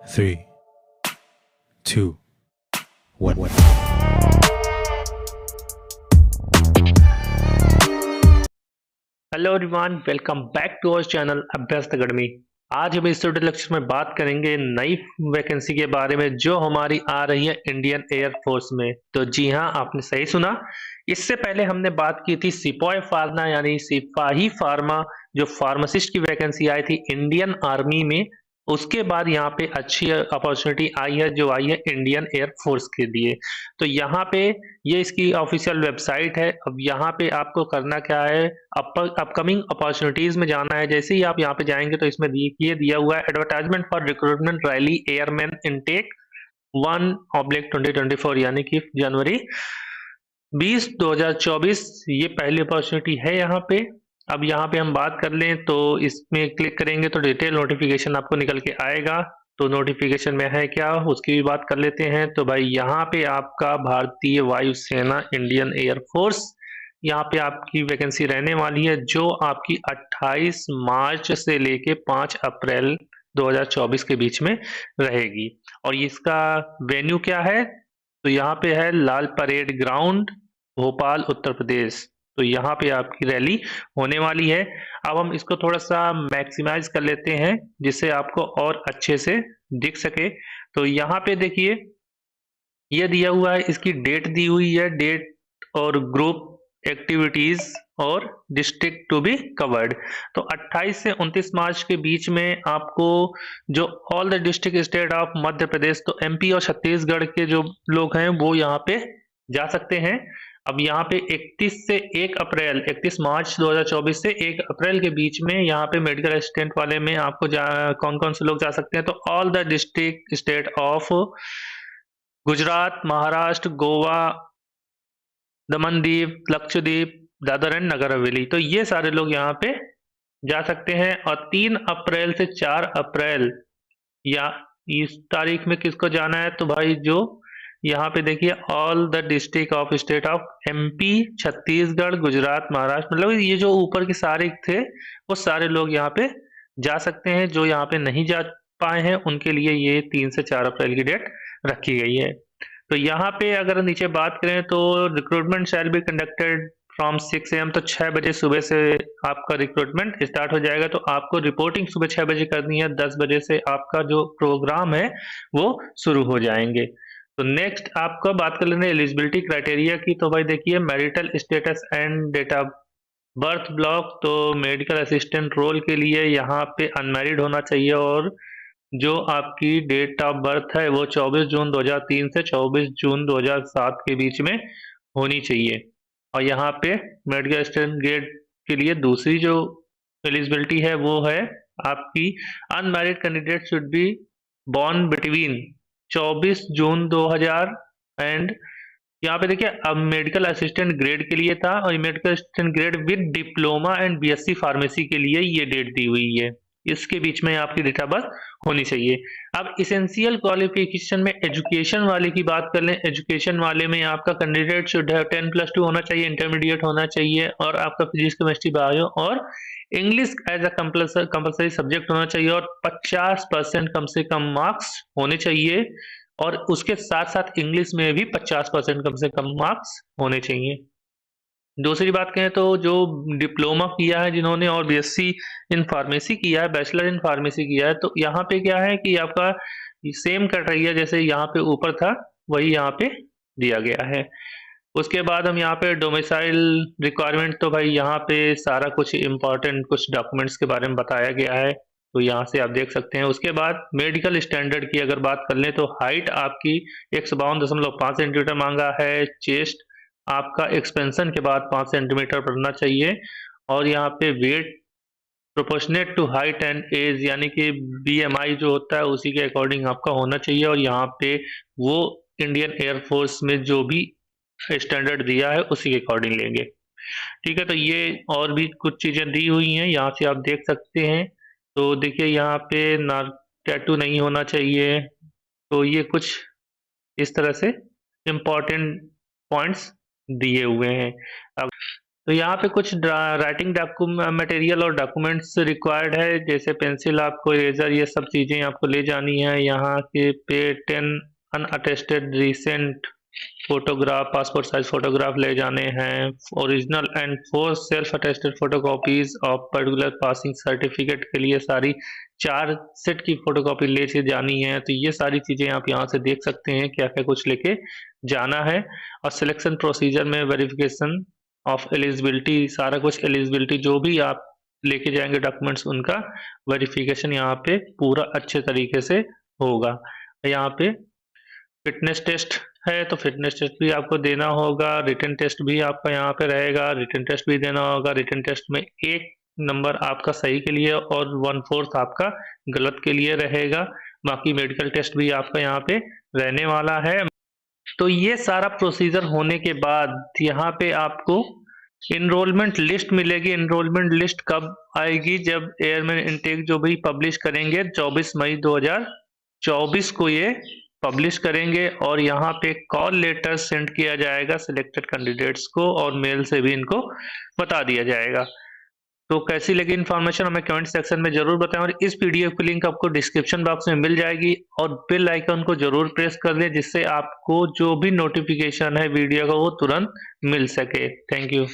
Three, two, one. Hello everyone, welcome back to our channel Abhyast Academy. आज हम इस lecture में बात करेंगे नई वैकेंसी के बारे में जो हमारी आ रही है इंडियन एयर फोर्स में। तो जी हाँ, आपने सही सुना। इससे पहले हमने बात की थी सिपाही फार्मा यानी सिपाही फार्मा, जो फार्मासिस्ट की वैकेंसी आई थी इंडियन आर्मी में। उसके बाद यहाँ पे अच्छी अपॉर्चुनिटी आई है जो आई है इंडियन एयर फोर्स के लिए। तो यहाँ पे ये इसकी ऑफिशियल वेबसाइट है। अब यहाँ पे आपको करना क्या है, अपकमिंग अपॉर्चुनिटीज में जाना है। जैसे ही आप यहाँ पे जाएंगे तो इसमें ये दिया हुआ है advertisement for recruitment rally airman intake 1/2024 यानी कि जनवरी 2024। ये पहली अपॉर्चुनिटी है यहाँ पे। अब यहाँ पे हम बात कर लें तो इसमें क्लिक करेंगे तो डिटेल नोटिफिकेशन आपको निकल के आएगा। तो नोटिफिकेशन में है क्या, उसकी भी बात कर लेते हैं। तो भाई यहाँ पे आपका भारतीय वायुसेना इंडियन एयर फोर्स, यहाँ पे आपकी वैकेंसी रहने वाली है जो आपकी 28 मार्च से लेके 5 अप्रैल 2024 के बीच में रहेगी। और इसका वेन्यू क्या है, तो यहाँ पे है लाल परेड ग्राउंड, भोपाल, उत्तर प्रदेश। तो यहाँ पे आपकी रैली होने वाली है। अब हम इसको थोड़ा सा मैक्सिमाइज कर लेते हैं जिससे आपको और अच्छे से दिख सके। तो यहाँ पे देखिए ये दिया हुआ है, इसकी डेट दी हुई है, डेट और ग्रुप एक्टिविटीज और डिस्ट्रिक्ट टू बी कवर्ड। तो 28 से 29 मार्च के बीच में आपको जो all the district state of Madhya Pradesh, तो एमपी और छत्तीसगढ़ के जो लोग हैं वो यहाँ पे जा सकते हैं। अब यहाँ पे 31 मार्च 2024 से 1 अप्रैल के बीच में यहाँ पे मेडिकल असिस्टेंट वाले में आपको कौन कौन से लोग जा सकते हैं, तो all the district state of Gujarat, Maharashtra, Goa, Daman Diu, Lakshadweep, Dadar and Nagar Haveli, तो ये सारे लोग यहाँ पे जा सकते हैं। और 3 अप्रैल से 4 अप्रैल या इस तारीख में किसको जाना है, तो भाई जो यहाँ पे देखिए all the district of state of MP, Chhattisgarh, Gujarat, Maharashtra, मतलब ये जो ऊपर के सारे थे वो सारे लोग यहाँ पे जा सकते हैं। जो यहाँ पे नहीं जा पाए हैं उनके लिए ये 3 से 4 अप्रैल की डेट रखी गई है। तो यहाँ पे अगर नीचे बात करें तो recruitment shall be conducted from 6 AM, तो 6 बजे सुबह से आपका रिक्रूटमेंट स्टार्ट हो जाएगा। तो आपको रिपोर्टिंग सुबह 6 बजे करनी है, 10 बजे से आपका जो प्रोग्राम है वो शुरू हो जाएंगे। तो नेक्स्ट आपका बात कर लेंगे एलिजिबिलिटी क्राइटेरिया की। तो भाई देखिए marital status and date of birth block, तो मेडिकल असिस्टेंट रोल के लिए यहाँ पे अनमैरिड होना चाहिए और जो आपकी डेट ऑफ बर्थ है वो 24 जून 2003 से 24 जून 2007 के बीच में होनी चाहिए। और यहाँ पे मेडिकल असिस्टेंट ग्रेड के लिए दूसरी जो एलिजिबिलिटी है वो है आपकी unmarried candidate should be born between 24 June 2000 and, यहाँ पे देखिए अब मेडिकल असिस्टेंट ग्रेड के लिए था और medical assistant grade with diploma and BSc pharmacy के लिए ये डेट दी हुई है। इसके बीच में आपकी डेट ऑफ बर्थ होनी चाहिए। अब इसेंशियल क्वालिफिकेशन में एजुकेशन वाले की बात कर लें। एजुकेशन वाले में आपका कैंडिडेट शुड है 10+2 होना चाहिए, इंटरमीडिएट होना चाहिए और आपका फिजिक्स, केमिस्ट्री, बायो और English as a compulsory subject होना चाहिए और 50% कम से कम मार्क्स होने चाहिए। और उसके साथ साथ इंग्लिश में भी 50% कम से कम मार्क्स होने चाहिए। दूसरी बात कहें तो जो डिप्लोमा किया है जिन्होंने और बीएससी इन फार्मेसी किया है, बैचलर इन फार्मेसी किया है, तो यहाँ पे क्या है कि आपका सेम क्राइटेरिया जैसे यहाँ पे ऊपर था वही यहाँ पे दिया गया है। उसके बाद हम यहाँ पे डोमिसाइल रिक्वायरमेंट, तो भाई यहाँ पे सारा कुछ इम्पोर्टेंट कुछ डॉक्यूमेंट्स के बारे में बताया गया है, तो यहाँ से आप देख सकते हैं। उसके बाद मेडिकल स्टैंडर्ड की अगर बात कर लें तो हाइट आपकी 152.5 सेंटीमीटर मांगा है। चेस्ट आपका एक्सपेंशन के बाद 5 सेंटीमीटर बढ़ना चाहिए और यहाँ पे weight proportionate to height and age यानी कि बीएमआई जो होता है उसी के अकॉर्डिंग आपका होना चाहिए। और यहाँ पे वो इंडियन एयरफोर्स में जो भी स्टैंडर्ड दिया है उसी के अकॉर्डिंग लेंगे। ठीक है, तो ये और भी कुछ चीज़ें दी हुई हैं, यहाँ से आप देख सकते हैं। तो देखिए यहाँ पे ना टैटू नहीं होना चाहिए। तो ये कुछ इस तरह से इम्पोर्टेंट पॉइंट्स दिए हुए हैं। अब तो यहाँ पे कुछ राइटिंग मटेरियल और डॉक्यूमेंट्स रिक्वायर्ड है, जैसे पेंसिल, आपको इरेजर, ये सब चीज़ें आपको ले जानी है। यहाँ के पे 10 unattested recent photograph, passport size photograph ले जाने हैं, original and 4 self attested photocopies of particular passing certificate के लिए सारी 4 सेट की फोटोकॉपी ले के जानी है। तो ये सारी चीज़ें आप यहाँ से देख सकते हैं क्या क्या कुछ लेके जाना है। और सिलेक्शन प्रोसीजर में वेरिफिकेशन ऑफ एलिजिबिलिटी, सारा कुछ एलिजिबिलिटी जो भी आप लेके जाएंगे डॉक्यूमेंट्स, उनका वेरिफिकेशन यहाँ पे पूरा अच्छे तरीके से होगा। यहाँ पे फिटनेस टेस्ट है तो फिटनेस टेस्ट भी आपको देना होगा, रिटन टेस्ट भी आपका यहाँ पे रहेगा, रिटन टेस्ट भी देना होगा। रिटन टेस्ट में 1 नंबर आपका सही के लिए और 1/4 आपका गलत के लिए रहेगा। बाकी मेडिकल टेस्ट भी आपका यहाँ पे रहने वाला है। तो ये सारा प्रोसीजर होने के बाद यहाँ पे आपको इनरोलमेंट लिस्ट मिलेगी। इनरोलमेंट लिस्ट कब आएगी? जब एयरमैन इनटेक जो भी पब्लिश करेंगे 24 मई 2024 को ये पब्लिश करेंगे, और यहाँ पे कॉल लेटर सेंड किया जाएगा सिलेक्टेड कैंडिडेट्स को, और मेल से भी इनको बता दिया जाएगा। तो कैसी लगी इन्फॉर्मेशन हमें कमेंट सेक्शन में जरूर बताएं, और इस पीडीएफ की लिंक आपको डिस्क्रिप्शन बॉक्स में मिल जाएगी। और बेल आइकन को जरूर प्रेस कर दें, जिससे आपको जो भी नोटिफिकेशन है वीडियो का वो तुरंत मिल सके। Thank you.